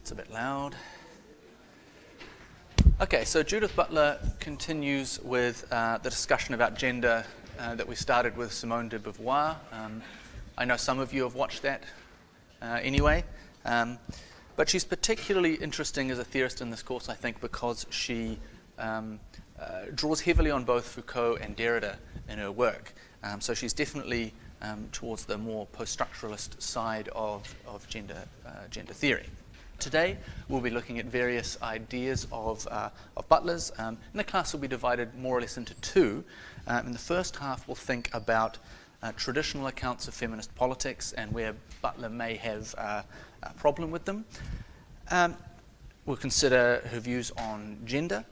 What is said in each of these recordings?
It's a bit loud. Okay, so Judith Butler continues with the discussion about gender that we started with Simone de Beauvoir. I know some of you have watched that anyway, but she's particularly interesting as a theorist in this course, I think, because she draws heavily on both Foucault and Derrida in her work. So she's definitely towards the more post-structuralist side of gender theory. Today we'll be looking at various ideas of Butler's, and the class will be divided more or less into two. In the first half we'll think about traditional accounts of feminist politics and where Butler may have a problem with them. We'll consider her views on gender,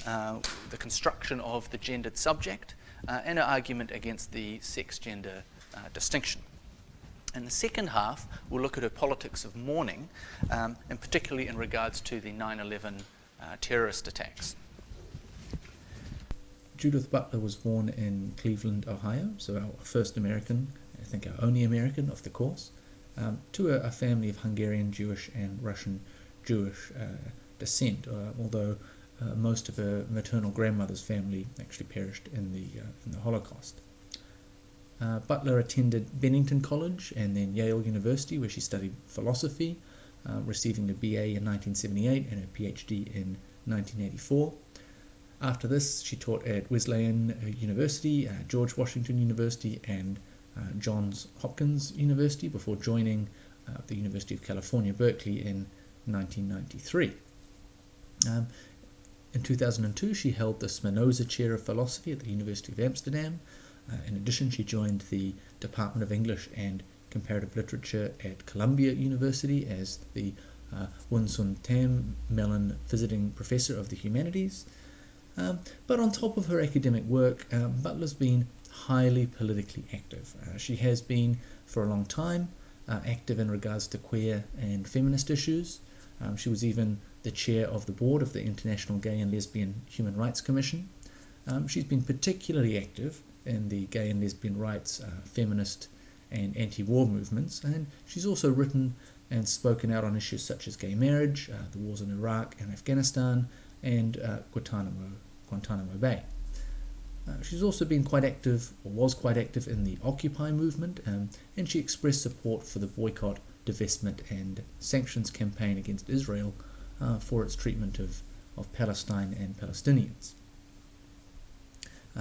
the construction of the gendered subject, and her argument against the sex-gender distinction. In the second half, we'll look at her politics of mourning, and particularly in regards to the 9/11 terrorist attacks. Judith Butler was born in Cleveland, Ohio, so our first American, I think our only American of the course, to a family of Hungarian Jewish and Russian Jewish descent, although most of her maternal grandmother's family actually perished in the Holocaust. Butler attended Bennington College and then Yale University, where she studied philosophy, receiving a BA in 1978 and a PhD in 1984. After this, she taught at Wesleyan University, George Washington University, and Johns Hopkins University before joining the University of California, Berkeley in 1993. In 2002, she held the Spinoza Chair of Philosophy at the University of Amsterdam. In addition, she joined the Department of English and Comparative Literature at Columbia University as the Wunsun Tam Mellon Visiting Professor of the Humanities. But on top of her academic work, Butler's been highly politically active. She has been, for a long time, active in regards to queer and feminist issues. She was even the chair of the board of the International Gay and Lesbian Human Rights Commission. She's been particularly active in the gay and lesbian rights, feminist and anti-war movements, and she's also written and spoken out on issues such as gay marriage, the wars in Iraq and Afghanistan, and Guantanamo Bay. She's also been quite active, or was quite active, in the Occupy movement, and she expressed support for the boycott, divestment and sanctions campaign against Israel for its treatment of Palestine and Palestinians.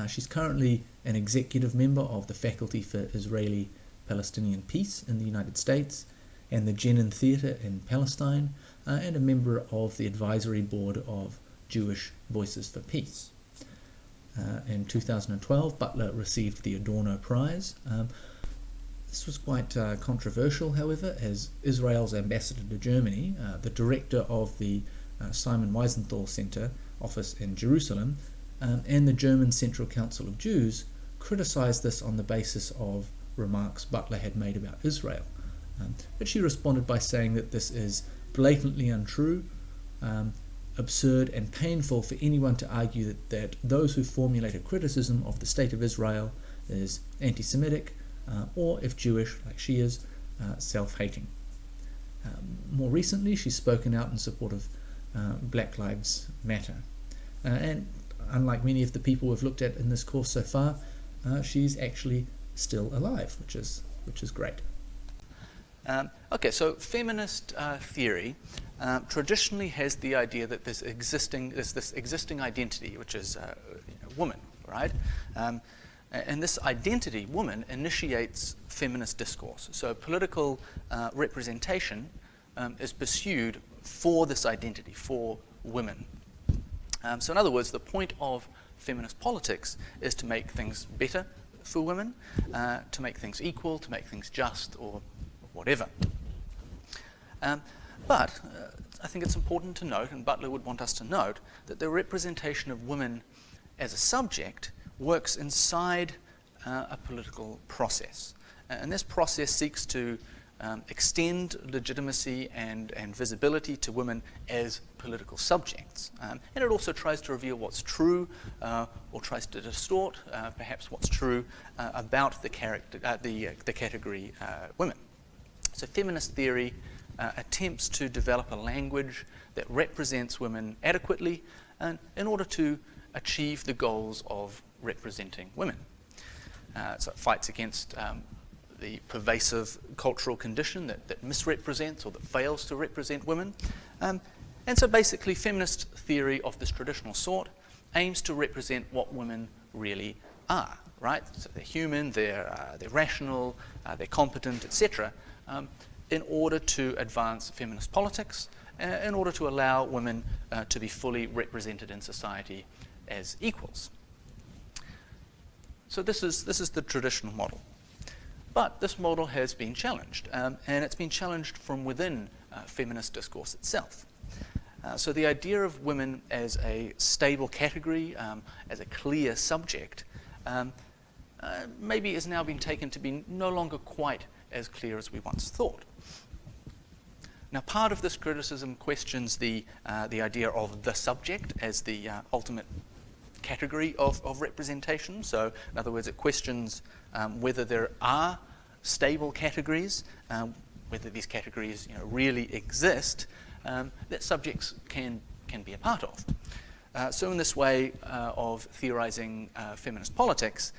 She's currently an executive member of the Faculty for Israeli-Palestinian Peace in the United States and the Jenin Theatre in Palestine, and a member of the advisory board of Jewish Voices for Peace. In 2012, Butler received the Adorno Prize. This was quite controversial, however, as Israel's ambassador to Germany, the director of the Simon Wiesenthal Center office in Jerusalem, and the German Central Council of Jews criticized this on the basis of remarks Butler had made about Israel. But she responded by saying that this is blatantly untrue, absurd and painful for anyone to argue that those who formulate a criticism of the state of Israel is anti-Semitic, or, if Jewish, like she is, self-hating. More recently, she's spoken out in support of Black Lives Matter. And unlike many of the people we've looked at in this course so far, she's actually still alive, which is great. Okay, so feminist theory traditionally has the idea that there's this existing identity, which is woman, right? And this identity, woman, initiates feminist discourse. So political representation is pursued for this identity, for women. So in other words, the point of feminist politics is to make things better for women, to make things equal, to make things just, or whatever. But I think it's important to note, and Butler would want us to note, that the representation of women as a subject works inside a political process. And this process seeks to extend legitimacy and visibility to women as political subjects. And it also tries to reveal what's true, or tries to distort perhaps what's true about the category women. So feminist theory attempts to develop a language that represents women adequately in order to achieve the goals of representing women. So it fights against the pervasive cultural condition that misrepresents or that fails to represent women. And so basically feminist theory of this traditional sort aims to represent what women really are, right? So they're human, they're rational, they're competent, etc., in order to advance feminist politics, in order to allow women to be fully represented in society as equals. So this is the traditional model. But this model has been challenged, and it's been challenged from within feminist discourse itself. So the idea of women as a stable category, as a clear subject, maybe is now being taken to be no longer quite as clear as we once thought. Now, part of this criticism questions the idea of the subject as the ultimate category of representation. So, in other words, it questions whether there are stable categories, whether these categories really exist, that subjects can be a part of. So in this way of theorizing feminist politics,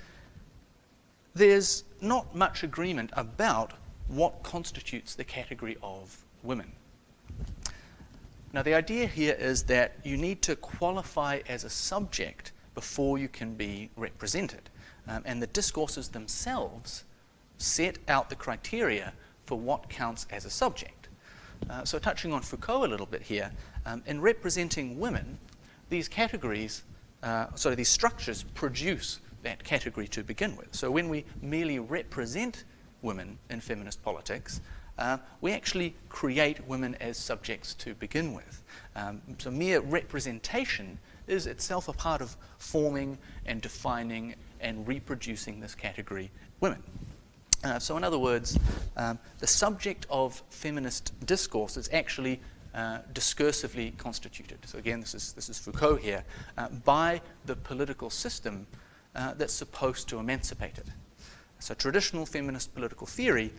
there's not much agreement about what constitutes the category of women. Now the idea here is that you need to qualify as a subject before you can be represented. And the discourses themselves set out the criteria for what counts as a subject. So touching on Foucault a little bit here, in representing women, these categories, these structures produce that category to begin with. So when we merely represent women in feminist politics, we actually create women as subjects to begin with. So mere representation is itself a part of forming and defining and reproducing this category, women. So in other words, the subject of feminist discourse is actually discursively constituted. So again, this is Foucault here, by the political system that's supposed to emancipate it. So traditional feminist political theory,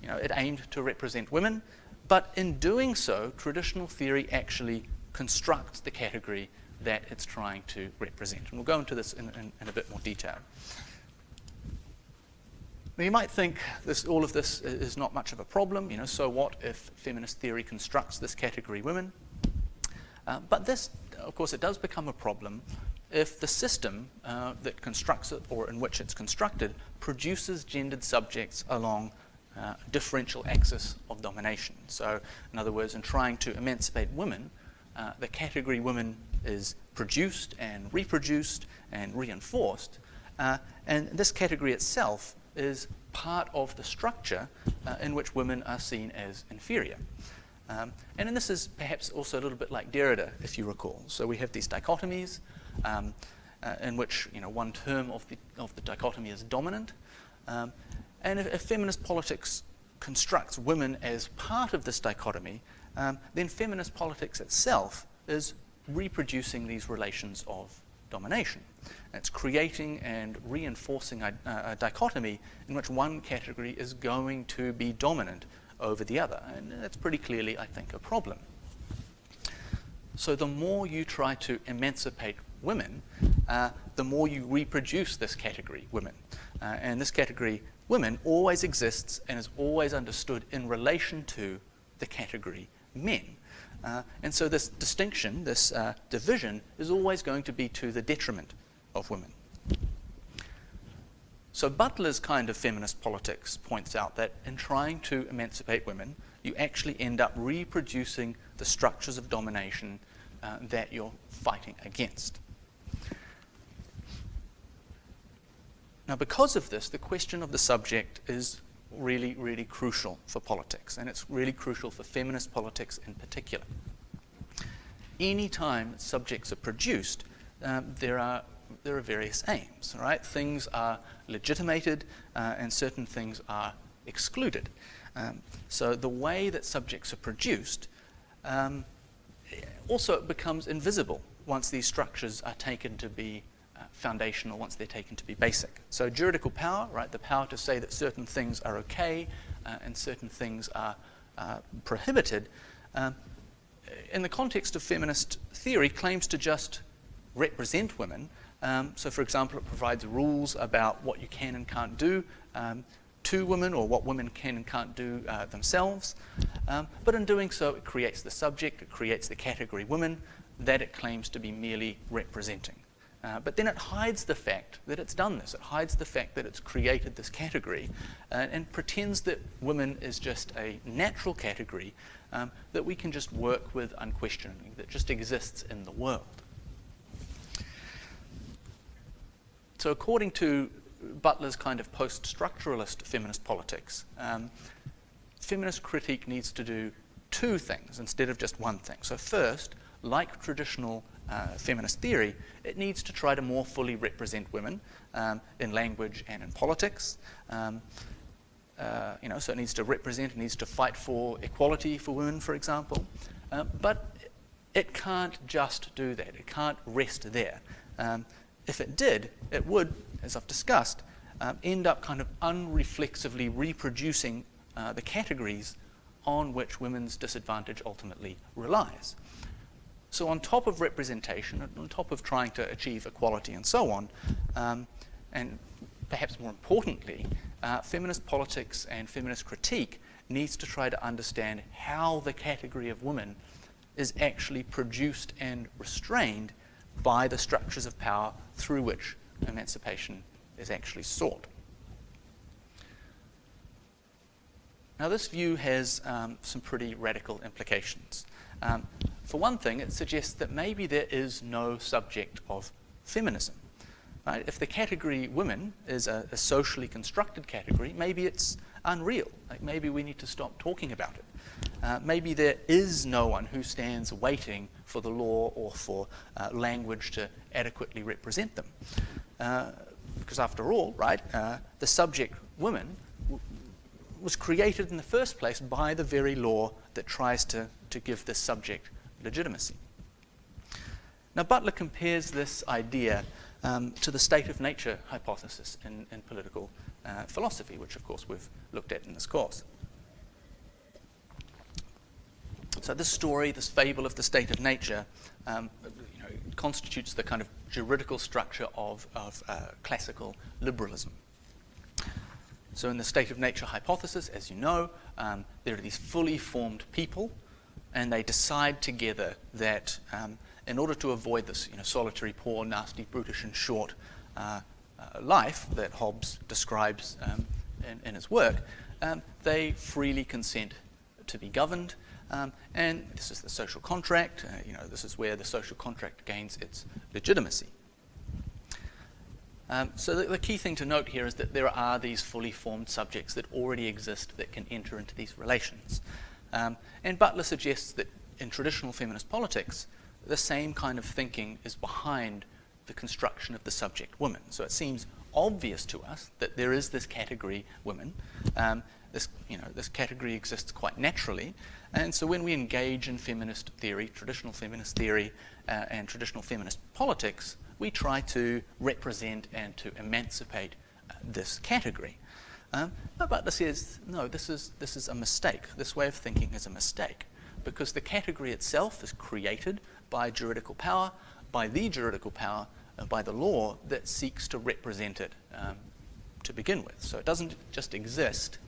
it aimed to represent women, but in doing so, traditional theory actually constructs the category that it's trying to represent. And we'll go into this in a bit more detail. Now you might think all of this is not much of a problem. So what if feminist theory constructs this category, women? But this, of course, it does become a problem if the system that constructs it, or in which it's constructed, produces gendered subjects along differential axis of domination. So, in other words, in trying to emancipate women, the category women is produced and reproduced and reinforced, and this category itself is part of the structure in which women are seen as inferior. And this is perhaps also a little bit like Derrida, if you recall. So we have these dichotomies in which one term of the dichotomy is dominant. And if feminist politics constructs women as part of this dichotomy, then feminist politics itself is reproducing these relations of domination. It's creating and reinforcing a dichotomy in which one category is going to be dominant over the other. And that's pretty clearly, I think, a problem. So the more you try to emancipate women, the more you reproduce this category, women. And this category, women, always exists and is always understood in relation to the category men. And so this distinction, this division, is always going to be to the detriment of women. So Butler's kind of feminist politics points out that in trying to emancipate women, you actually end up reproducing the structures of domination that you're fighting against. Now, because of this, the question of the subject is really, really crucial for politics, and it's really crucial for feminist politics in particular. Any time subjects are produced, there are various aims, right? Things are legitimated and certain things are excluded. So the way that subjects are produced also becomes invisible once these structures are taken to be foundational, once they're taken to be basic. So juridical power, right, the power to say that certain things are okay and certain things are prohibited, in the context of feminist theory, claims to just represent women. So, for example, it provides rules about what you can and can't do to women, or what women can and can't do themselves. But in doing so, it creates the subject, it creates the category women that it claims to be merely representing. But then it hides the fact that it's done this. It hides the fact that it's created this category and pretends that women is just a natural category that we can just work with unquestioningly, that just exists in the world. So according to Butler's kind of post-structuralist feminist politics, feminist critique needs to do two things instead of just one thing. So first, like traditional feminist theory, it needs to try to more fully represent women in language and in politics. So it needs to represent, it needs to fight for equality for women, for example. But it can't just do that. It can't rest there. If it did, it would, as I've discussed, end up kind of unreflexively reproducing the categories on which women's disadvantage ultimately relies. So on top of representation, on top of trying to achieve equality and so on, and perhaps more importantly, feminist politics and feminist critique needs to try to understand how the category of woman is actually produced and restrained by the structures of power through which emancipation is actually sought. Now, this view has some pretty radical implications. For one thing, it suggests that maybe there is no subject of feminism. Right? If the category women is a socially constructed category, maybe it's unreal. Like maybe we need to stop talking about it. Maybe there is no one who stands waiting for the law or for language to adequately represent them. Because after all, right, the subject women was created in the first place by the very law that tries to give this subject legitimacy. Now, Butler compares this idea to the state of nature hypothesis in political philosophy, which of course we've looked at in this course. So this story, this fable of the state of nature, constitutes the kind of juridical structure of classical liberalism. So in the state of nature hypothesis, as you know, there are these fully formed people, and they decide together that in order to avoid this solitary, poor, nasty, brutish, and short life that Hobbes describes in his work, they freely consent to be governed. And this is the social contract. This is where the social contract gains its legitimacy. So the key thing to note here is that there are these fully formed subjects that already exist that can enter into these relations. And Butler suggests that in traditional feminist politics, the same kind of thinking is behind the construction of the subject woman. So it seems obvious to us that there is this category women. This category exists quite naturally. And so when we engage in feminist theory, traditional feminist theory, and traditional feminist politics, we try to represent and to emancipate this category. But Butler says, no, this is a mistake. This way of thinking is a mistake, because the category itself is created by juridical power, by the juridical power, by the law that seeks to represent it to begin with. So it doesn't just exist.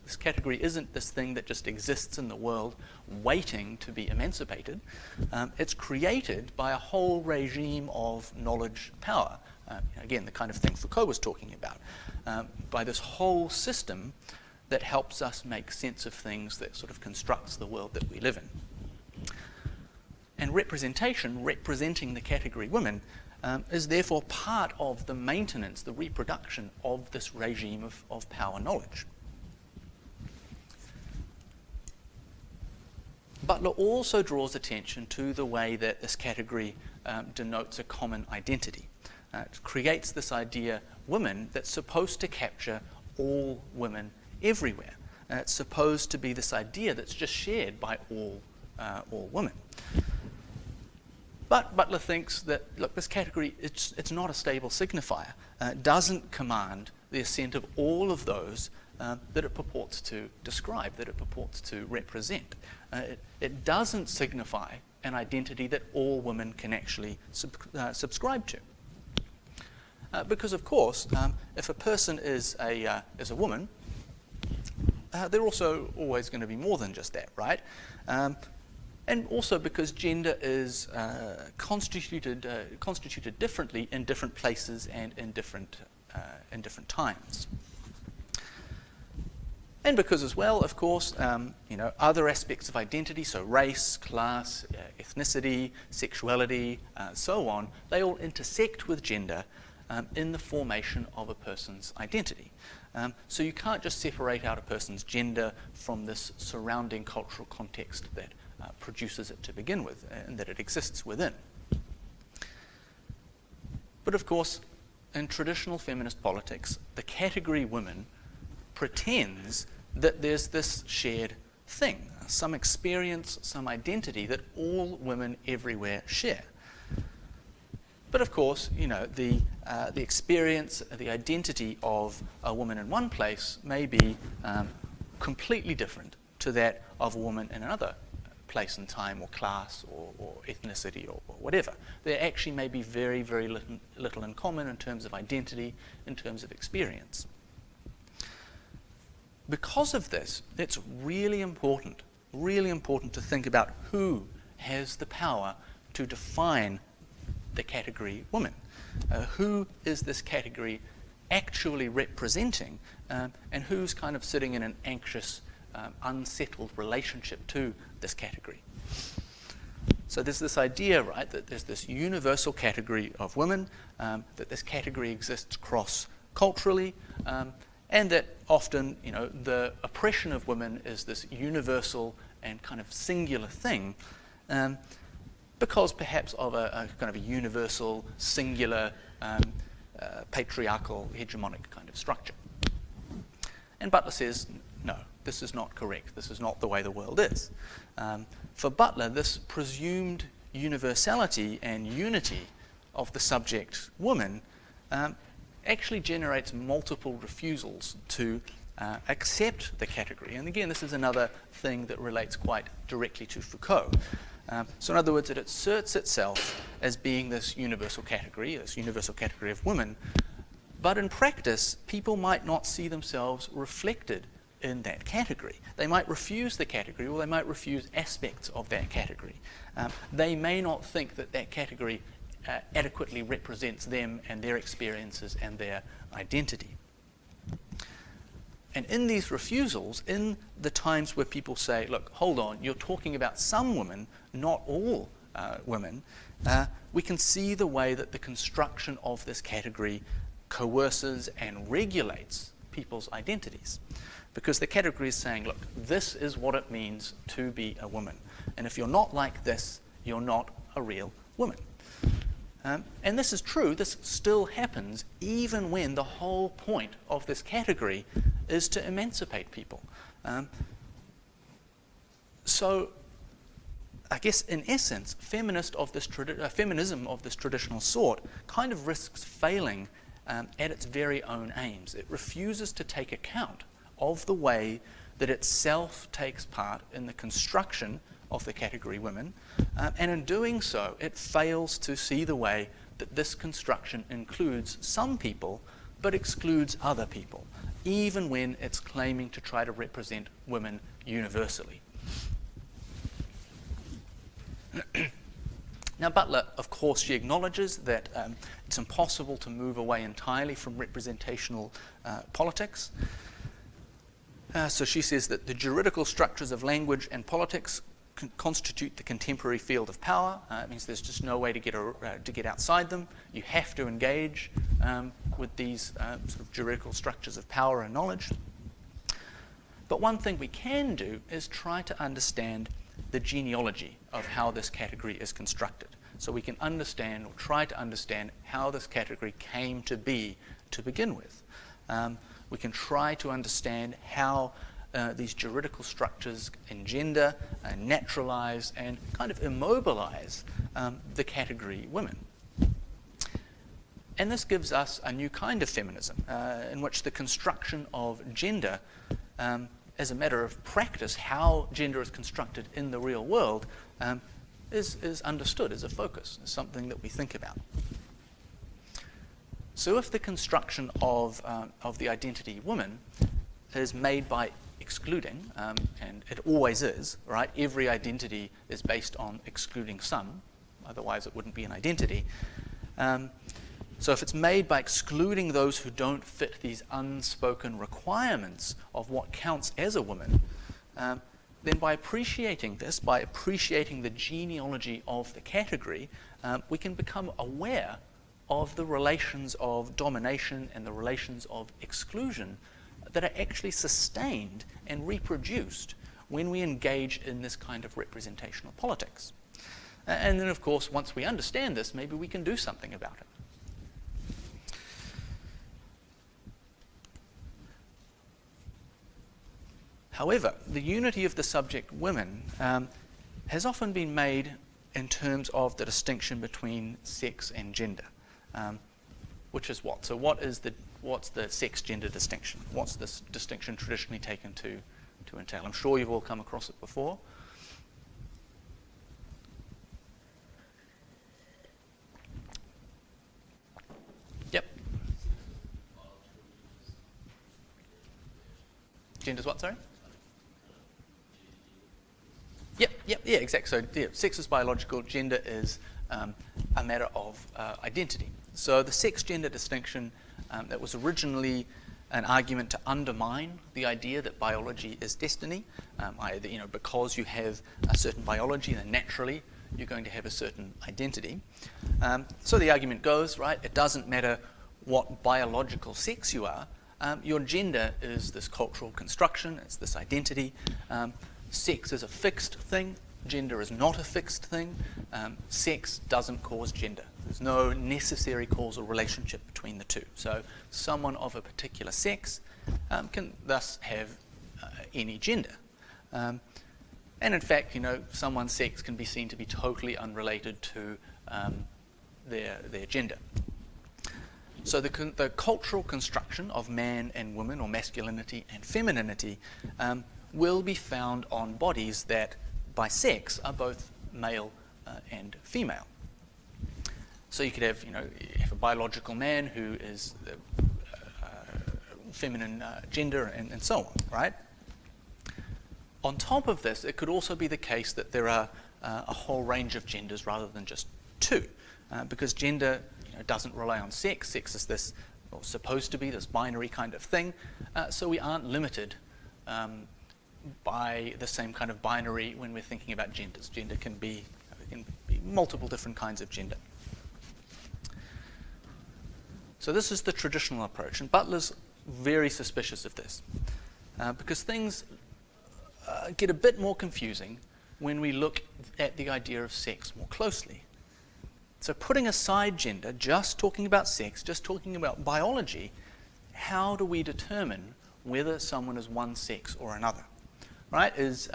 This category isn't this thing that just exists in the world waiting to be emancipated. It's created by a whole regime of knowledge power. Again, the kind of thing Foucault was talking about. By this whole system that helps us make sense of things, that sort of constructs the world that we live in. And representation, representing the category women, is therefore part of the maintenance, the reproduction of this regime of power knowledge. Butler also draws attention to the way that this category denotes a common identity. It creates this idea, women, that's supposed to capture all women everywhere. It's supposed to be this idea that's just shared by all women. But Butler thinks that, look, this category, it's not a stable signifier. It doesn't command the assent of all of those that it purports to describe, that it purports to represent. It doesn't signify an identity that all women can actually subscribe to. Because, of course, if a person is a woman, they're also always going to be more than just that, right? And also because gender is constituted differently in different places and in different times. And because as well, of course, other aspects of identity, so race, class, ethnicity, sexuality, so on, they all intersect with gender in the formation of a person's identity. So you can't just separate out a person's gender from this surrounding cultural context that produces it to begin with and that it exists within. But of course, in traditional feminist politics, the category women pretends that there's this shared thing, some experience, some identity that all women everywhere share. But of course, the experience, the identity of a woman in one place may be completely different to that of a woman in another place and time or class or ethnicity or whatever. There actually may be very, very little in common in terms of identity, in terms of experience. Because of this, it's really important to think about who has the power to define the category woman. Who is this category actually representing, and who's kind of sitting in an anxious, unsettled relationship to this category. So there's this idea, right, that there's this universal category of women, that this category exists cross-culturally, and that often, the oppression of women is this universal and kind of singular thing, because perhaps of a kind of a universal, singular, patriarchal, hegemonic kind of structure. And Butler says, no, this is not correct. This is not the way the world is. For Butler, this presumed universality and unity of the subject woman actually generates multiple refusals to accept the category. And again, this is another thing that relates quite directly to Foucault. So in other words, it asserts itself as being this universal category of women, but in practice, people might not see themselves reflected in that category. They might refuse the category, or they might refuse aspects of that category. They may not think that that category adequately represents them and their experiences and their identity. And in these refusals, in the times where people say, look, hold on, you're talking about some women, not all women, we can see the way that the construction of this category coerces and regulates people's identities. Because the category is saying, look, this is what it means to be a woman. And if you're not like this, you're not a real woman. And this is true, this still happens even when the whole point of this category is to emancipate people. So I guess in essence, feminism of this traditional sort kind of risks failing at its very own aims. It refuses to take account of the way that itself takes part in the construction of the category women, and in doing so, it fails to see the way that this construction includes some people but excludes other people, even when it's claiming to try to represent women universally. Now, Butler, of course, she acknowledges that it's impossible to move away entirely from representational politics. So she says that the juridical structures of language and politics constitute the contemporary field of power. It means there's just no way to get outside them. You have to engage with these sort of juridical structures of power and knowledge. But one thing we can do is try to understand the genealogy of how this category is constructed. So we can understand or try to understand how this category came to be to begin with. We can try to understand how these juridical structures engender and naturalize and kind of immobilize the category women. And this gives us a new kind of feminism in which the construction of gender as a matter of practice, how gender is constructed in the real world, is understood as a focus, as something that we think about. So if the construction of the identity woman is made by excluding, and it always is, right? Every identity is based on excluding some, otherwise it wouldn't be an identity. So if it's made by excluding those who don't fit these unspoken requirements of what counts as a woman, then by appreciating this, by appreciating the genealogy of the category, we can become aware of the relations of domination and the relations of exclusion that are actually sustained and reproduced when we engage in this kind of representational politics. And then, of course, once we understand this, maybe we can do something about it. However, the unity of the subject women has often been made in terms of the distinction between sex and gender, which is what? So what's the sex-gender distinction? What's this distinction traditionally taken to entail? I'm sure you've all come across it before. Yep. Gender's what, sorry? Yeah, exactly. So yeah, sex is biological, gender is a matter of identity. So the sex-gender distinction that was originally an argument to undermine the idea that biology is destiny, because you have a certain biology, then naturally you're going to have a certain identity. So the argument goes, right, it doesn't matter what biological sex you are, your gender is this cultural construction, it's this identity. Sex is a fixed thing, gender is not a fixed thing. Sex doesn't cause gender. There's no necessary causal relationship between the two. So someone of a particular sex can thus have any gender. And in fact, someone's sex can be seen to be totally unrelated to their gender. So the cultural construction of man and woman, or masculinity and femininity, will be found on bodies that, by sex, are both male and female. So you could have, have a biological man who is feminine gender and so on, right? On top of this, it could also be the case that there are a whole range of genders rather than just two, because gender doesn't rely on sex. Sex is this, or supposed to be this binary kind of thing, so we aren't limited by the same kind of binary when we're thinking about genders. Gender can be multiple different kinds of gender. So this is the traditional approach, and Butler's very suspicious of this because things get a bit more confusing when we look at the idea of sex more closely. So putting aside gender, just talking about sex, just talking about biology, how do we determine whether someone is one sex or another? Right? Is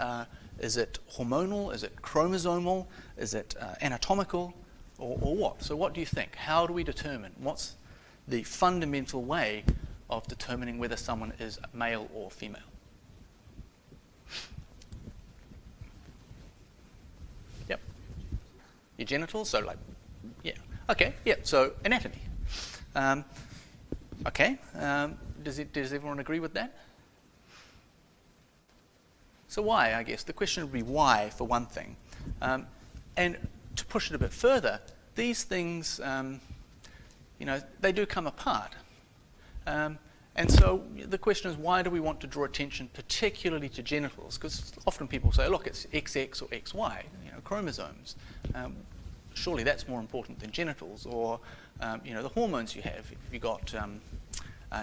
it hormonal? Is it chromosomal? Is it anatomical? Or what? So what do you think? How do we determine? What's the fundamental way of determining whether someone is male or female? Yep. Your genitals? So yeah. Okay, yeah, so anatomy. Okay, does everyone agree with that? So why, I guess? The question would be why, for one thing. And to push it a bit further, these things, they do come apart. And so the question is, why do we want to draw attention particularly to genitals? Because often people say, look, it's XX or XY, chromosomes. Surely that's more important than genitals, or the hormones you have. If you've got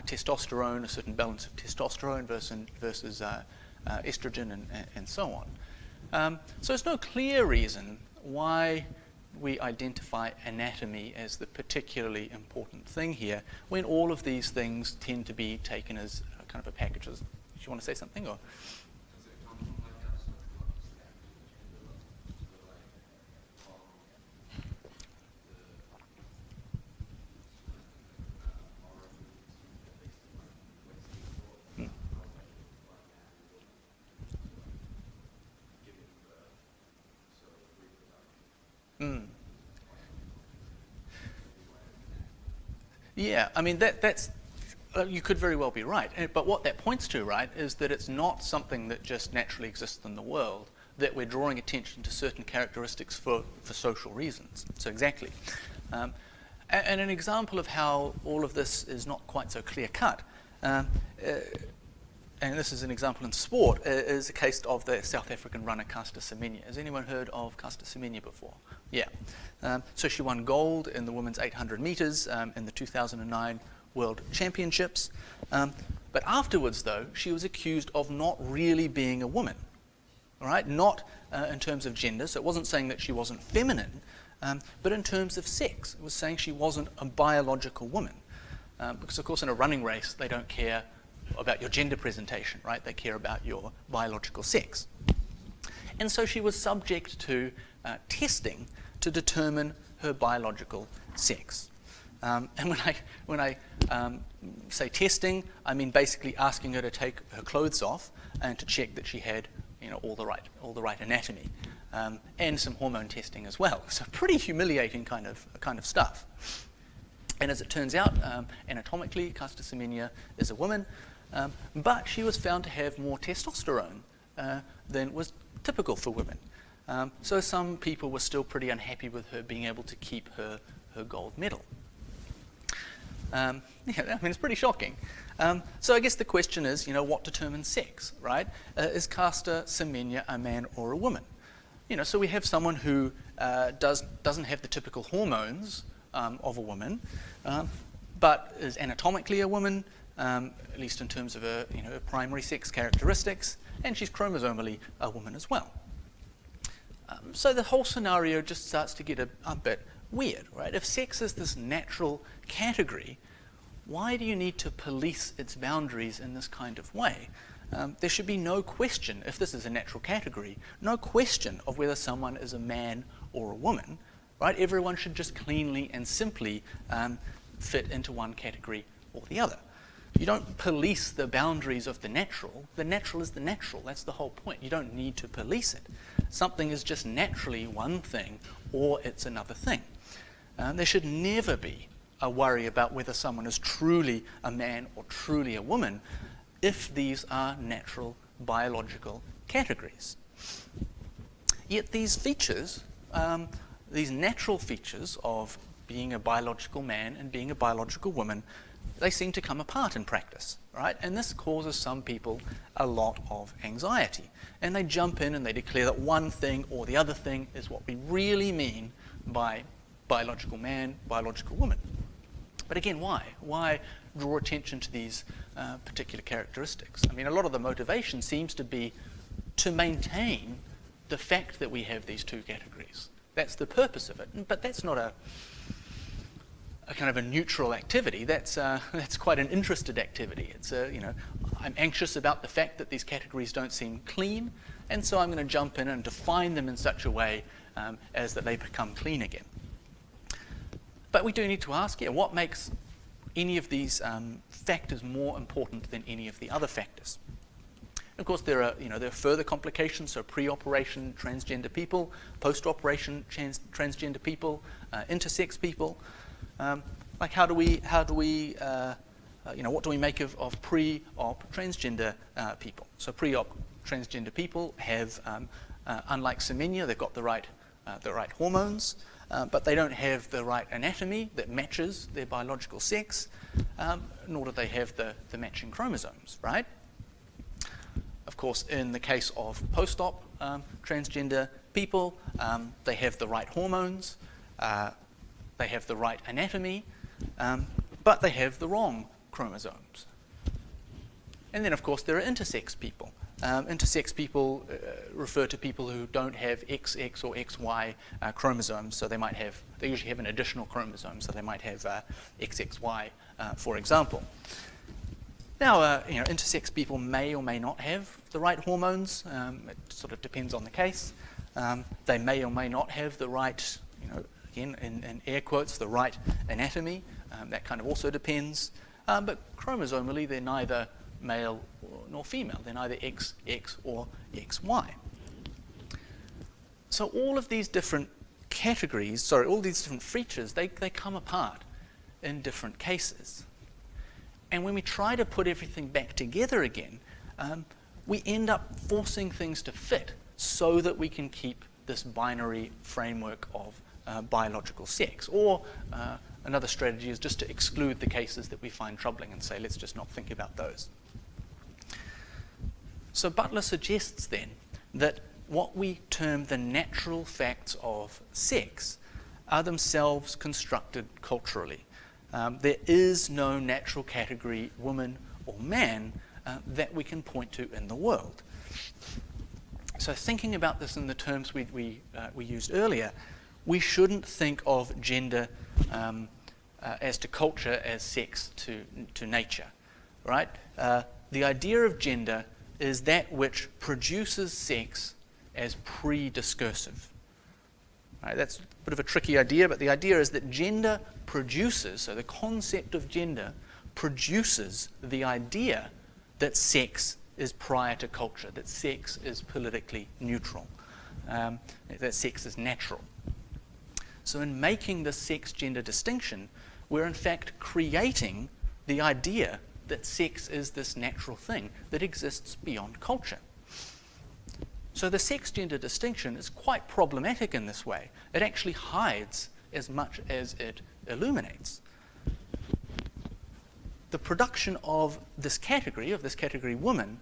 testosterone, a certain balance of testosterone versus estrogen and so on. So there's no clear reason why we identify anatomy as the particularly important thing here, when all of these things tend to be taken as kind of a package. Do you want to say something? Or? Mm. Yeah, I mean, that's you could very well be right. But what that points to, right, is that it's not something that just naturally exists in the world, that we're drawing attention to certain characteristics for social reasons. So exactly. And an example of how all of this is not quite so clear-cut, and this is an example in sport, is a case of the South African runner Caster Semenya. Has anyone heard of Caster Semenya before? Yeah. So she won gold in the women's 800 meters in the 2009 World Championships. But afterwards, though, she was accused of not really being a woman. All right? Not in terms of gender, so it wasn't saying that she wasn't feminine, but in terms of sex. It was saying she wasn't a biological woman. Because, of course, in a running race, they don't care about your gender presentation, right? They care about your biological sex. And so she was subject to testing to determine her biological sex. And when I say testing, I mean basically asking her to take her clothes off and to check that she had, all the right anatomy, and some hormone testing as well. So pretty humiliating kind of stuff. And as it turns out, anatomically, Caster Semenya is a woman, but she was found to have more testosterone than was typical for women. So some people were still pretty unhappy with her being able to keep her gold medal. It's pretty shocking. So I guess the question is, what determines sex, right? Is Caster Semenya a man or a woman? So we have someone who doesn't have the typical hormones of a woman, but is anatomically a woman, at least in terms of her primary sex characteristics, and she's chromosomally a woman as well. So the whole scenario just starts to get a bit weird, right? If sex is this natural category, why do you need to police its boundaries in this kind of way? There should be no question, if this is a natural category, no question of whether someone is a man or a woman, right? Everyone should just cleanly and simply fit into one category or the other. You don't police the boundaries of the natural. The natural is the natural. That's the whole point. You don't need to police it. Something is just naturally one thing or it's another thing. There should never be a worry about whether someone is truly a man or truly a woman if these are natural biological categories. Yet these features, these natural features of being a biological man and being a biological woman, they seem to come apart in practice, right? And this causes some people a lot of anxiety. And they jump in and they declare that one thing or the other thing is what we really mean by biological man, biological woman. But again, why? Why draw attention to these particular characteristics? I mean, a lot of the motivation seems to be to maintain the fact that we have these two categories. That's the purpose of it. But that's not a kind of a neutral activity. That's quite an interested activity. It's I'm anxious about the fact that these categories don't seem clean, and so I'm going to jump in and define them in such a way as that they become clean again. But we do need to ask, what makes any of these factors more important than any of the other factors? Of course, there are further complications. So pre-operation transgender people, post-operation transgender people, intersex people. Like what do we make of pre-op transgender people? So pre-op transgender people have, unlike Semenya, they've got the right hormones, but they don't have the right anatomy that matches their biological sex, nor do they have the matching chromosomes, right? Of course, in the case of post-op transgender people, they have the right hormones, they have the right anatomy, but they have the wrong chromosomes. And then, of course, there are intersex people. Intersex people refer to people who don't have XX or XY chromosomes, so they usually have an additional chromosome, so they might have XXY, for example. Now, intersex people may or may not have the right hormones. It sort of depends on the case. They may or may not have the right, again, in air quotes, the right anatomy. That kind of also depends. But chromosomally, they're neither male nor female. They're neither XX or XY. So all of these different categories, all these different features, they come apart in different cases. And when we try to put everything back together again, we end up forcing things to fit so that we can keep this binary framework of biological sex. Or another strategy is just to exclude the cases that we find troubling and say, let's just not think about those. So Butler suggests then that what we term the natural facts of sex are themselves constructed culturally. There is no natural category, woman or man, that we can point to in the world. So thinking about this in the terms we used earlier, we shouldn't think of gender as to culture as sex to nature, right? The idea of gender is that which produces sex as pre-discursive. Right, that's a bit of a tricky idea, but the idea is that gender produces, so the concept of gender produces the idea that sex is prior to culture, that sex is politically neutral, that sex is natural. So in making the sex-gender distinction, we're in fact creating the idea that sex is this natural thing that exists beyond culture. So the sex-gender distinction is quite problematic in this way. It actually hides as much as it illuminates. The production of this category woman,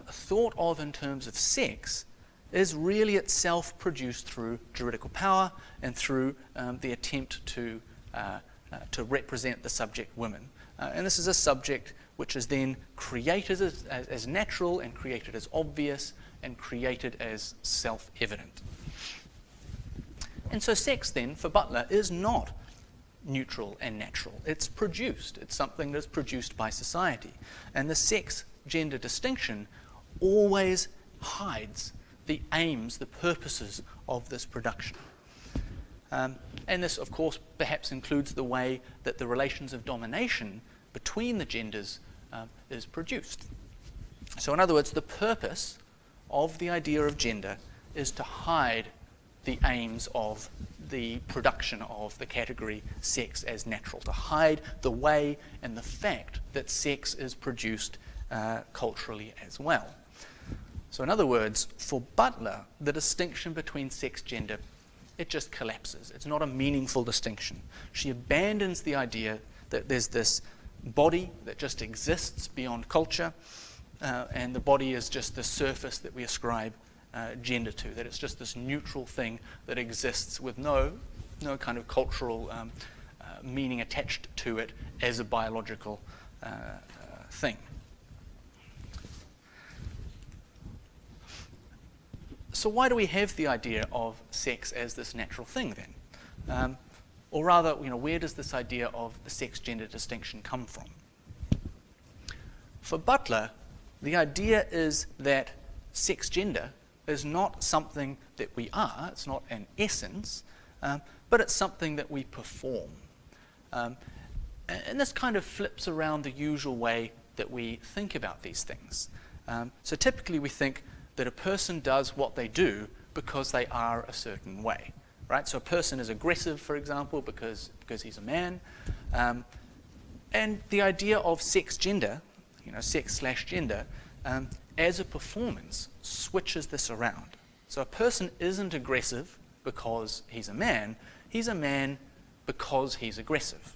thought of in terms of sex, is really itself produced through juridical power and through the attempt to represent the subject women. And this is a subject which is then created as natural and created as obvious and created as self-evident. And so sex then, for Butler, is not neutral and natural. It's produced. It's something that's produced by society. And the sex-gender distinction always hides the aims, the purposes of this production. And this, of course, perhaps includes the way that the relations of domination between the genders is produced. So in other words, the purpose of the idea of gender is to hide the aims of the production of the category sex as natural, to hide the way and the fact that sex is produced culturally as well. So in other words, for Butler, the distinction between sex-gender, it just collapses. It's not a meaningful distinction. She abandons the idea that there's this body that just exists beyond culture, and the body is just the surface that we ascribe gender to, that it's just this neutral thing that exists with no kind of cultural meaning attached to it as a biological thing. So why do we have the idea of sex as this natural thing then? Or rather, where does this idea of the sex-gender distinction come from? For Butler, the idea is that sex-gender is not something that we are, it's not an essence, but it's something that we perform. And this kind of flips around the usual way that we think about these things. So typically we think that a person does what they do because they are a certain way. Right? So a person is aggressive, for example, because he's a man. And the idea of sex-gender, sex/gender, as a performance switches this around. So a person isn't aggressive because he's a man because he's aggressive.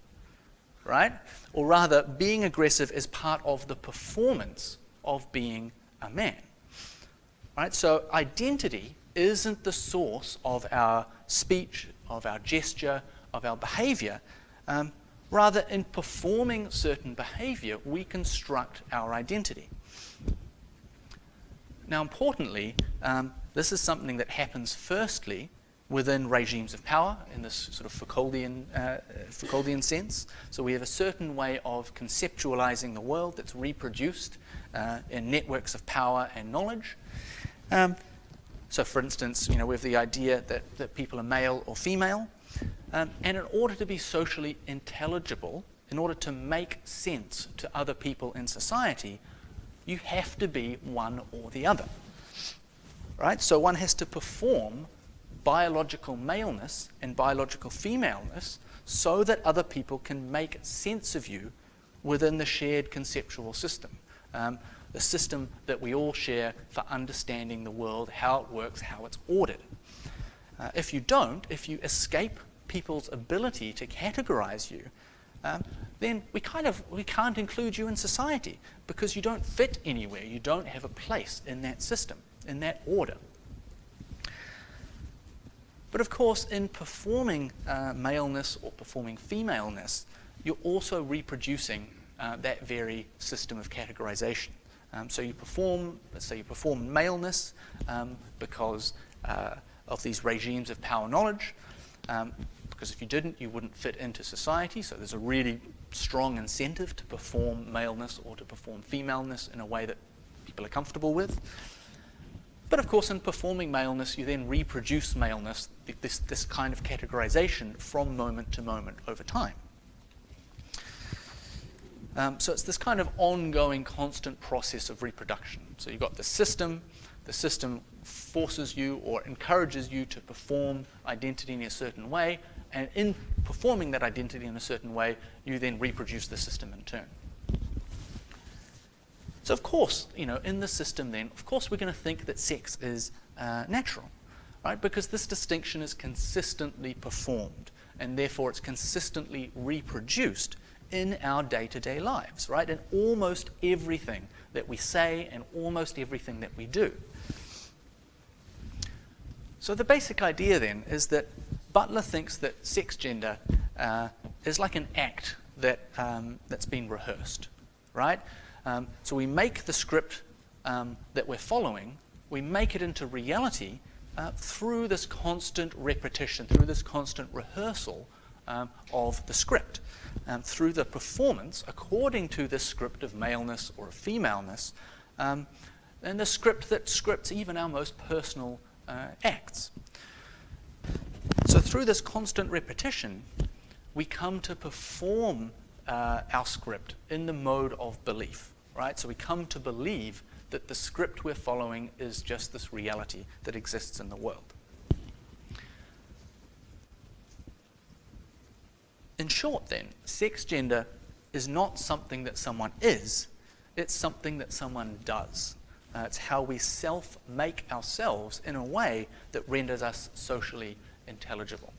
Right? Or rather, being aggressive is part of the performance of being a man. Right? So identity isn't the source of our speech, of our gesture, of our behavior. Rather, in performing certain behavior, we construct our identity. Now, importantly, this is something that happens firstly within regimes of power in this sort of Foucauldian sense. So we have a certain way of conceptualizing the world that's reproduced in networks of power and knowledge. So for instance, we have the idea that people are male or female, and in order to be socially intelligible, in order to make sense to other people in society, you have to be one or the other. Right? So one has to perform biological maleness and biological femaleness so that other people can make sense of you within the shared conceptual system, the system that we all share for understanding the world, how it works, how it's ordered. If you don't, if you escape people's ability to categorize you, then we can't include you in society because you don't fit anywhere. You don't have a place in that system, in that order. But of course, in performing maleness or performing femaleness, you're also reproducing that very system of categorization. So you perform, let's say you perform maleness because of these regimes of power knowledge, because if you didn't, you wouldn't fit into society. So there's a really strong incentive to perform maleness or to perform femaleness in a way that people are comfortable with. But of course, in performing maleness, you then reproduce maleness, this kind of categorization from moment to moment over time. So it's this kind of ongoing, constant process of reproduction. So you've got the system forces you or encourages you to perform identity in a certain way, and in performing that identity in a certain way, you then reproduce the system in turn. So of course, in the system then, of course we're going to think that sex is natural, right? Because this distinction is consistently performed, and therefore it's consistently reproduced in our day-to-day lives, right? In almost everything that we say and almost everything that we do. So the basic idea then is that Butler thinks that sex gender is like an act that's been rehearsed, right? So we make the script that we're following, we make it into reality through this constant repetition, through this constant rehearsal of the script, through the performance according to this script of maleness or of femaleness, and the script that scripts even our most personal acts. So through this constant repetition, we come to perform our script in the mode of belief, right? So we come to believe that the script we're following is just this reality that exists in the world. In short then, sex gender is not something that someone is, it's something that someone does. It's how we self-make ourselves in a way that renders us socially intelligible.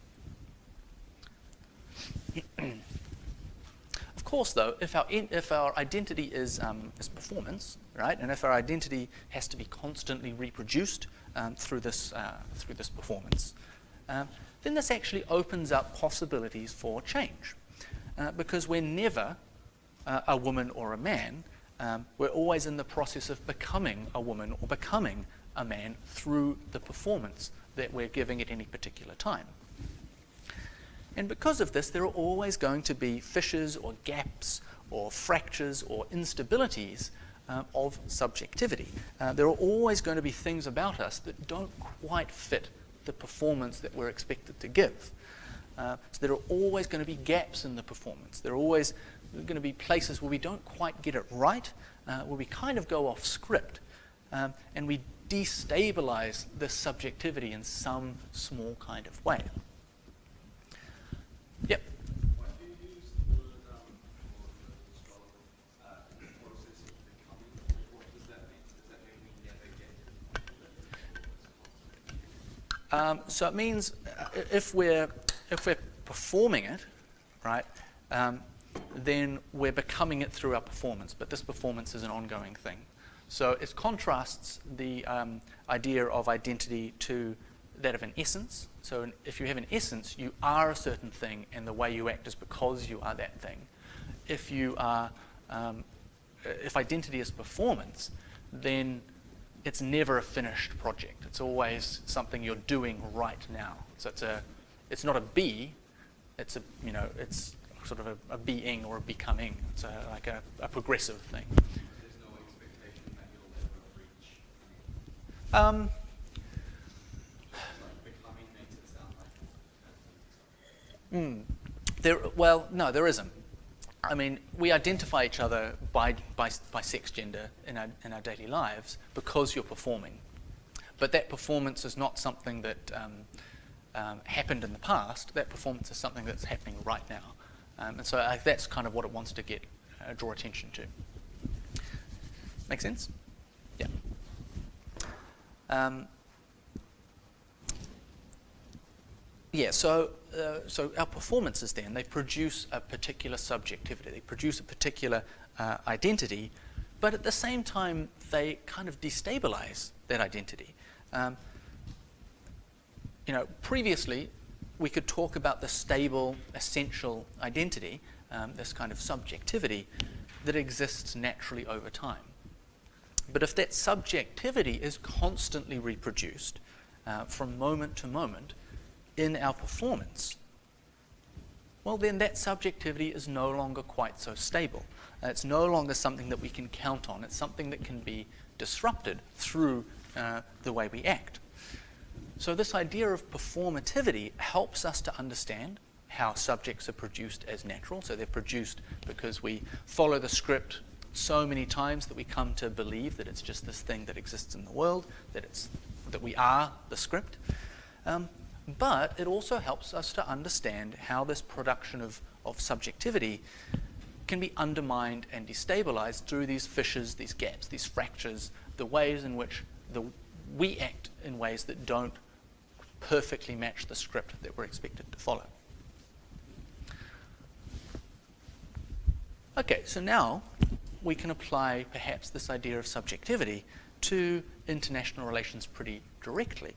Of course, though, if our identity is performance, right, and if our identity has to be constantly reproduced through this performance, then this actually opens up possibilities for change, because we're never a woman or a man. We're always in the process of becoming a woman or becoming a man through the performance that we're giving at any particular time. And because of this, there are always going to be fissures or gaps or fractures or instabilities of subjectivity. There are always going to be things about us that don't quite fit the performance that we're expected to give. So there are always going to be gaps in the performance. There are always going to be places where we don't quite get it right, where we kind of go off script, and we destabilize the subjectivity in some small kind of way. Yep. Why do you use the word for the process of becoming? What does that mean? Does that mean we never get it? So it means if we're performing it, right, then we're becoming it through our performance. But this performance is an ongoing thing. So it contrasts the idea of identity to that of an essence. So if you have an essence, you are a certain thing, and the way you act is because you are that thing. If you are, if identity is performance, then it's never a finished project. It's always something you're doing right now. So it's not a be, it's it's sort of a being or a becoming. It's like a progressive thing. There's no expectation that you'll ever reach. Becoming makes it sound like. No, there isn't. I mean, we identify each other by sex gender in our daily lives because you're performing. But that performance is not something that happened in the past, that performance is something that's happening right now. And so that's kind of what it wants to draw attention to. Make sense? Yeah. So our performances then, they produce a particular subjectivity, they produce a particular identity, but at the same time, they kind of destabilize that identity. Previously, we could talk about the stable, essential identity, this kind of subjectivity that exists naturally over time. But if that subjectivity is constantly reproduced from moment to moment in our performance, well, then that subjectivity is no longer quite so stable. It's no longer something that we can count on. It's something that can be disrupted through the way we act. So this idea of performativity helps us to understand how subjects are produced as natural. So they're produced because we follow the script so many times that we come to believe that it's just this thing that exists in the world, that we are the script. But it also helps us to understand how this production of subjectivity can be undermined and destabilized through these fissures, these gaps, these fractures, the ways in which we act in ways that don't perfectly match the script that we're expected to follow. Okay, so now we can apply perhaps this idea of subjectivity to international relations pretty directly.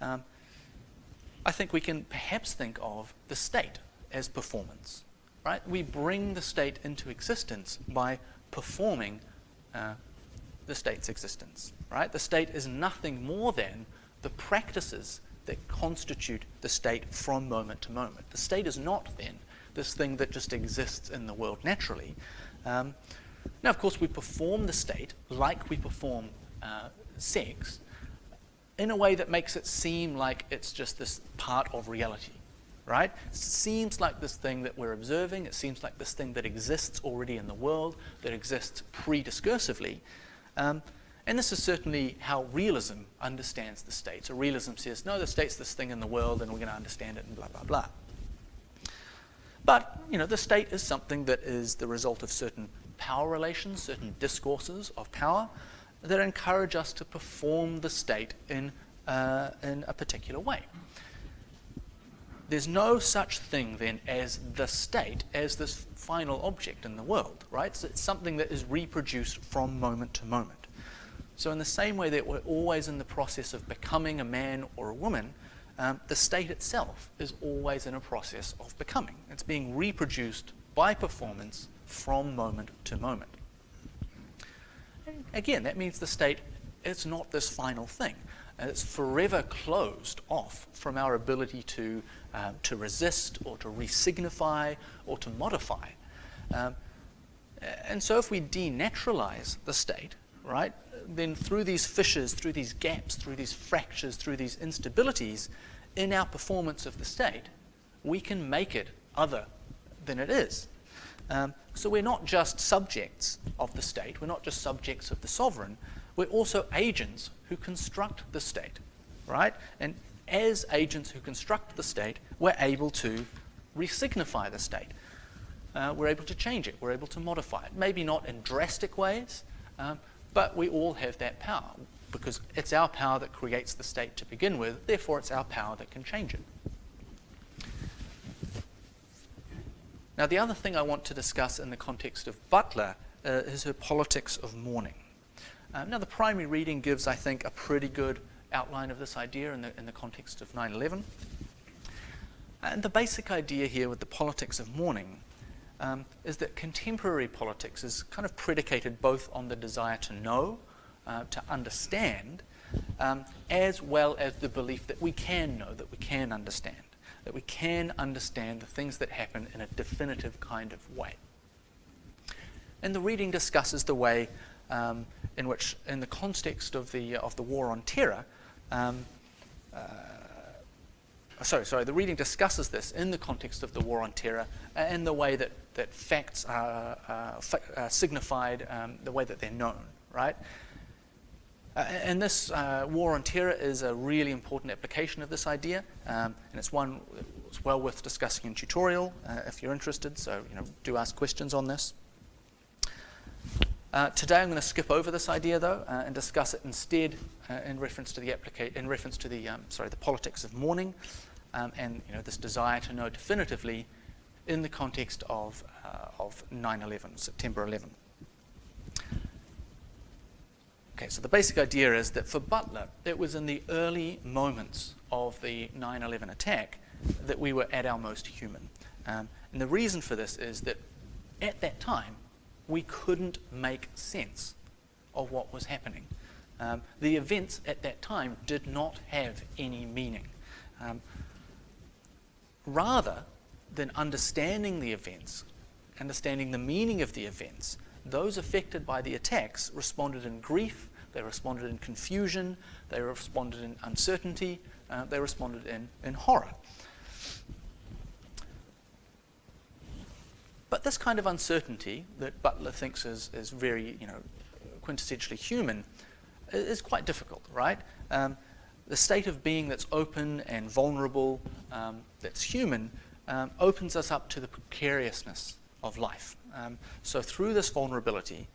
I think we can perhaps think of the state as performance, right? We bring the state into existence by performing the state's existence, right? The state is nothing more than the practices that constitute the state from moment to moment. The state is not then this thing that just exists in the world naturally. Now, of course, we perform the state like we perform sex in a way that makes it seem like it's just this part of reality, right? It seems like this thing that we're observing. It seems like this thing that exists already in the world, that exists pre-discursively. And this is certainly how realism understands the state. So realism says, no, the state's this thing in the world and we're going to understand it and blah, blah, blah. But, the state is something that is the result of certain power relations, certain discourses of power that encourage us to perform the state in a particular way. There's no such thing then as the state as this final object in the world, right? So it's something that is reproduced from moment to moment. So in the same way that we're always in the process of becoming a man or a woman, the state itself is always in a process of becoming. It's being reproduced by performance from moment to moment. And again, that means the state is not this final thing. It's forever closed off from our ability to resist or to re-signify or to modify. And so if we denaturalize the state, right, then through these fissures, through these gaps, through these fractures, through these instabilities in our performance of the state, we can make it other than it is. So we're not just subjects of the state, we're not just subjects of the sovereign, we're also agents who construct the state, right? And as agents who construct the state, we're able to re-signify the state. We're able to change it, we're able to modify it. Maybe not in drastic ways, but we all have that power because it's our power that creates the state to begin with, therefore it's our power that can change it. Now, the other thing I want to discuss in the context of Butler is her politics of mourning. Now, the primary reading gives, I think, a pretty good outline of this idea in the context of 9/11. And the basic idea here with the politics of mourning is that contemporary politics is kind of predicated both on the desire to know, to understand, as well as the belief that we can know, that we can understand, that we can understand the things that happen in a definitive kind of way. And the reading discusses the way in which, in the context of the war on terror, the reading discusses this in the context of the war on terror and the way that facts are signified, the way that they're known, right? And this war on terror is a really important application of this idea, and it's one that's well worth discussing in tutorial if you're interested, so do ask questions on this. Today I'm going to skip over this idea though and discuss it instead in reference to the the politics of mourning and this desire to know definitively in the context of 9/11, September 11. Okay, so the basic idea is that for Butler, it was in the early moments of the 9/11 attack that we were at our most human. And the reason for this is that at that time, we couldn't make sense of what was happening. The events at that time did not have any meaning. Rather than understanding the events, understanding the meaning of the events, those affected by the attacks responded in grief, they responded in confusion, they responded in uncertainty, they responded in horror. But this kind of uncertainty that Butler thinks is very, quintessentially human is quite difficult, right? The state of being that's open and vulnerable, that's human, opens us up to the precariousness of life. So through this vulnerability,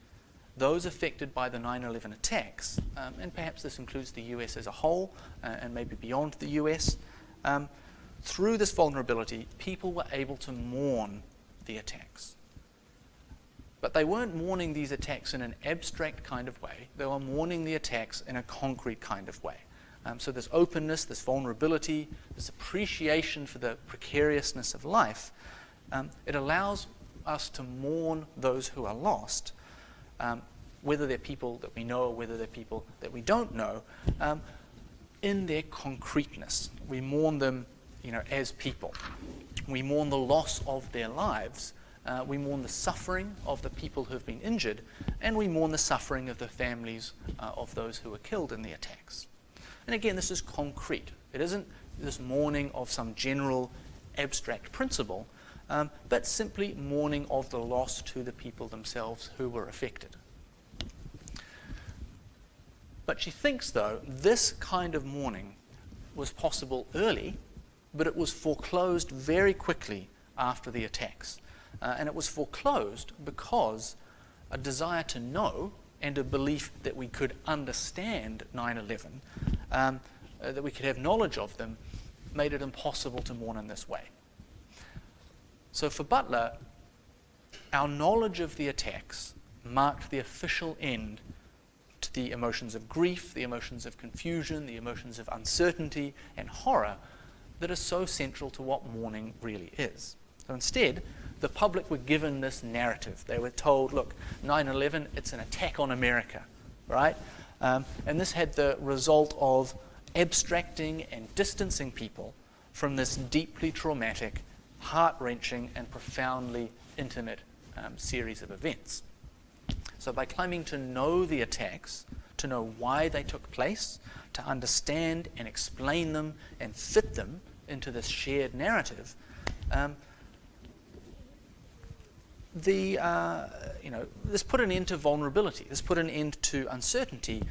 those affected by the 9/11 attacks, and perhaps this includes the US as a whole, and maybe beyond the US, through this vulnerability, people were able to mourn the attacks. But they weren't mourning these attacks in an abstract kind of way. They were mourning the attacks in a concrete kind of way. So this openness, this vulnerability, this appreciation for the precariousness of life, it allows us to mourn those who are lost, whether they're people that we know or whether they're people that we don't know, in their concreteness. We mourn them, as people. We mourn the loss of their lives. We mourn the suffering of the people who have been injured, and we mourn the suffering of the families of those who were killed in the attacks. And again, this is concrete. It isn't this mourning of some general abstract principle, but simply mourning of the loss to the people themselves who were affected. But she thinks, though, this kind of mourning was possible early, but it was foreclosed very quickly after the attacks. And it was foreclosed because a desire to know and a belief that we could understand 9/11, that we could have knowledge of them, made it impossible to mourn in this way. So for Butler, our knowledge of the attacks marked the official end to the emotions of grief, the emotions of confusion, the emotions of uncertainty and horror that are so central to what mourning really is. So instead, the public were given this narrative. They were told, look, 9/11, it's an attack on America, right? And this had the result of abstracting and distancing people from this deeply traumatic, heart-wrenching, and profoundly intimate series of events. So by claiming to know the attacks, to know why they took place, to understand and explain them and fit them into this shared narrative, this put an end to vulnerability. This put an end to uncertainty,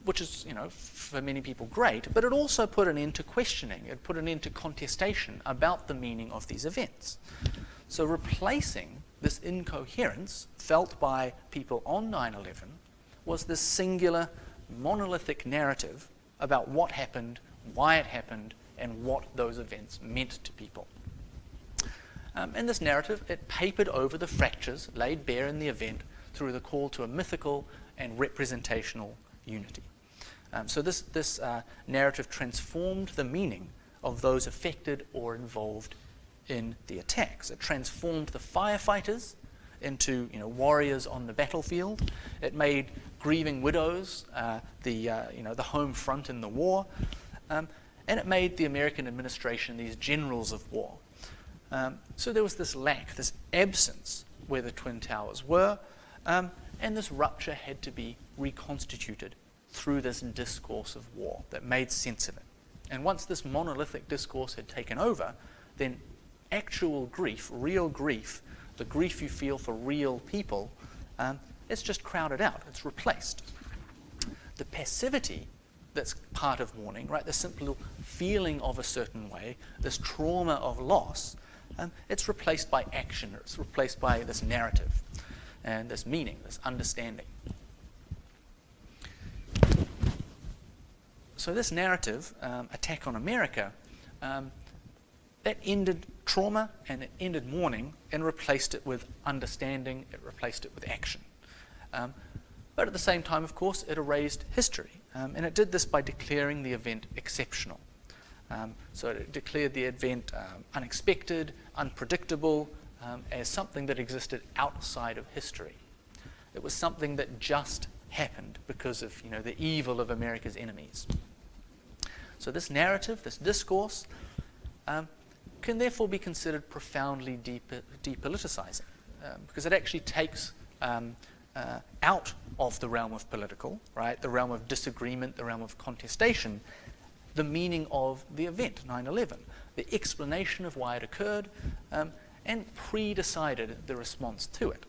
which is, for many people great, but it also put an end to questioning. It put an end to contestation about the meaning of these events. So replacing this incoherence felt by people on 9/11 was this singular, monolithic narrative about what happened, why it happened, and what those events meant to people. And this narrative, it papered over the fractures laid bare in the event through the call to a mythical and representational unity. So this narrative transformed the meaning of those affected or involved in the attacks. It transformed the firefighters into warriors on the battlefield. It made grieving widows the home front in the war, and it made the American administration these generals of war. So there was this lack, this absence where the Twin Towers were, and this rupture had to be reconstituted through this discourse of war that made sense of it. And once this monolithic discourse had taken over, then actual grief, real grief, the grief you feel for real people, it's just crowded out, it's replaced. the passivity that's part of mourning, right, the simple feeling of a certain way, this trauma of loss, it's replaced by action, it's replaced by this narrative and this meaning, this understanding. So this narrative, Attack on America, that ended trauma and it ended mourning and replaced it with understanding, it replaced it with action. But at the same time, of course, it erased history. And it did this by declaring the event exceptional. So it declared the event unexpected, unpredictable, as something that existed outside of history. It was something that just happened because of the evil of America's enemies. So this narrative, this discourse, can therefore be considered profoundly depoliticizing, because it actually takes out of the realm of political, right, the realm of disagreement, the realm of contestation, the meaning of the event, 9/11, the explanation of why it occurred, and pre-decided the response to it.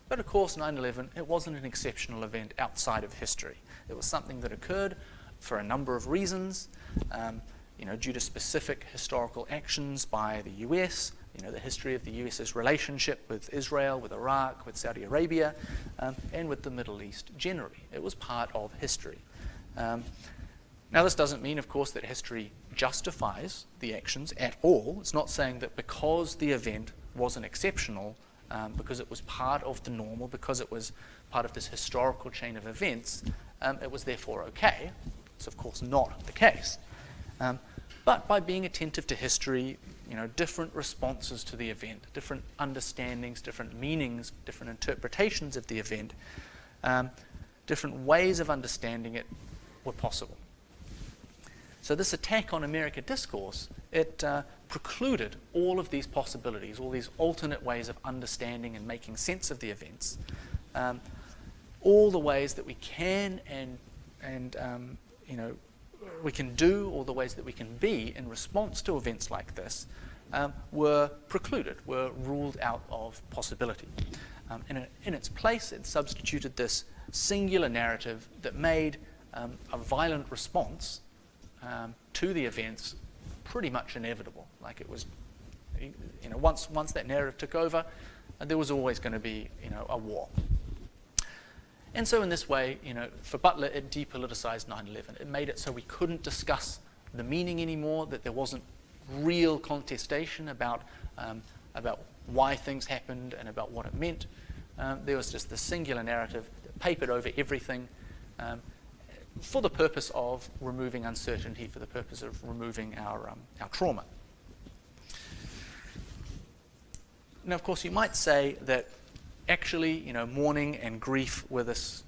But of course, 9/11, it wasn't an exceptional event outside of history. It was something that occurred for a number of reasons, due to specific historical actions by the US, the history of the US's relationship with Israel, with Iraq, with Saudi Arabia, and with the Middle East generally. It was part of history. Now, this doesn't mean, of course, that history justifies the actions at all. It's not saying that because the event wasn't exceptional, because it was part of the normal, because it was part of this historical chain of events, it was therefore okay. It's, of course, not the case. But by being attentive to history, different responses to the event, different understandings, different meanings, different interpretations of the event, different ways of understanding it were possible. So this Attack on America discourse, it precluded all of these possibilities, all these alternate ways of understanding and making sense of the events, all the ways that we can and we can do, all the ways that we can be in response to events like this, were precluded, were ruled out of possibility. In its place, it substituted this singular narrative that made a violent response to the events pretty much inevitable. Like it was, once that narrative took over, there was always going to be, a war. And so in this way, for Butler, it depoliticized 9/11. It made it so we couldn't discuss the meaning anymore, that there wasn't real contestation about why things happened and about what it meant. There was just the singular narrative that papered over everything for the purpose of removing uncertainty, for the purpose of removing our trauma. Now, of course, you might say that actually, mourning and grief were this,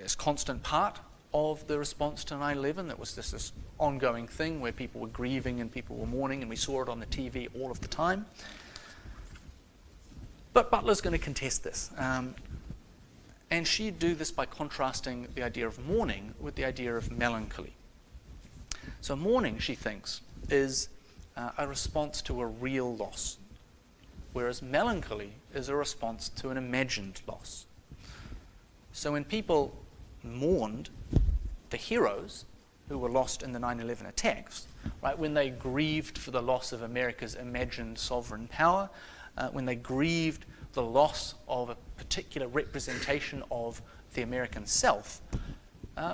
this constant part of the response to 9/11. That was this ongoing thing where people were grieving and people were mourning, and we saw it on the TV all of the time. But Butler's going to contest this. And she'd do this by contrasting the idea of mourning with the idea of melancholy. So mourning, she thinks, is a response to a real loss, whereas melancholy is a response to an imagined loss. So when people mourned the heroes who were lost in the 9/11 attacks, right, when they grieved for the loss of America's imagined sovereign power, when they grieved the loss of a particular representation of the American self,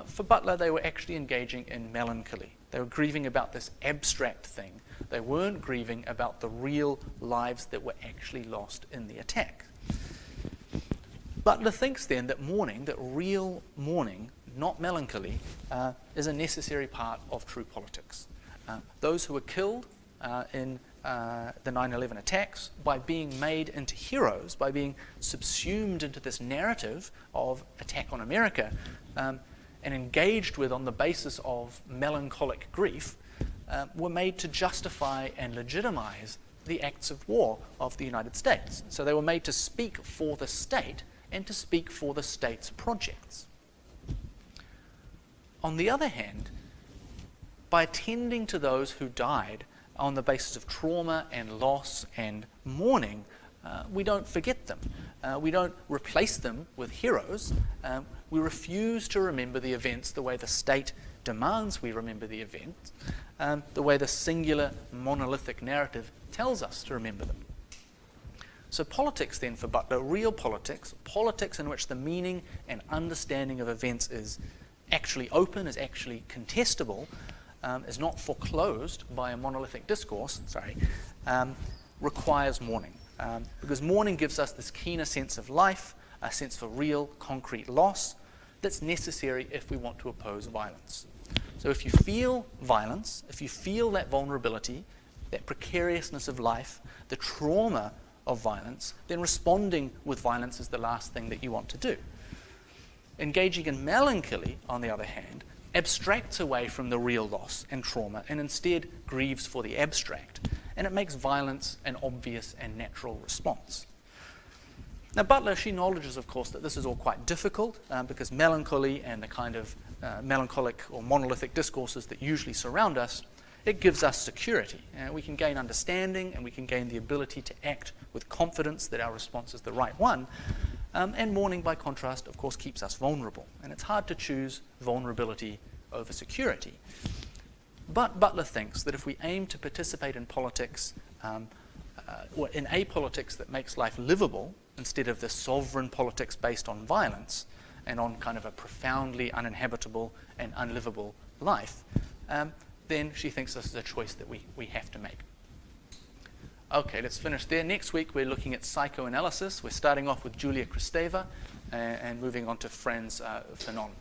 for Butler, they were actually engaging in melancholy. They were grieving about this abstract thing. They weren't grieving about the real lives that were actually lost in the attack. Butler thinks then that mourning, that real mourning, not melancholy, is a necessary part of true politics. Those who were killed in the 9/11 attacks, by being made into heroes, by being subsumed into this narrative of attack on America, and engaged with on the basis of melancholic grief, were made to justify and legitimize the acts of war of the United States. So they were made to speak for the state and to speak for the state's projects. On the other hand, by attending to those who died on the basis of trauma and loss and mourning, we don't forget them. We don't replace them with heroes. We refuse to remember the events the way the state demands we remember the events, the way the singular monolithic narrative tells us to remember them. So politics then for Butler, real politics, politics in which the meaning and understanding of events is actually open, is actually contestable, is not foreclosed by a monolithic discourse, requires mourning. Because mourning gives us this keener sense of life, a sense for real, concrete loss that's necessary if we want to oppose violence. So if you feel violence, if you feel that vulnerability, that precariousness of life, the trauma of violence, then responding with violence is the last thing that you want to do. Engaging in melancholy, on the other hand, abstracts away from the real loss and trauma and instead grieves for the abstract. And it makes violence an obvious and natural response. Now Butler, she acknowledges, of course, that this is all quite difficult because melancholy and the kind of melancholic or monolithic discourses that usually surround us, it gives us security. We can gain understanding and we can gain the ability to act with confidence that our response is the right one. And mourning, by contrast, of course, keeps us vulnerable. And it's hard to choose vulnerability over security. But Butler thinks that if we aim to participate in politics, or in a politics that makes life livable, instead of the sovereign politics based on violence and on kind of a profoundly uninhabitable and unlivable life, then she thinks this is a choice that we have to make. Okay, let's finish there. Next week we're looking at psychoanalysis. We're starting off with Julia Kristeva and moving on to Franz Fanon.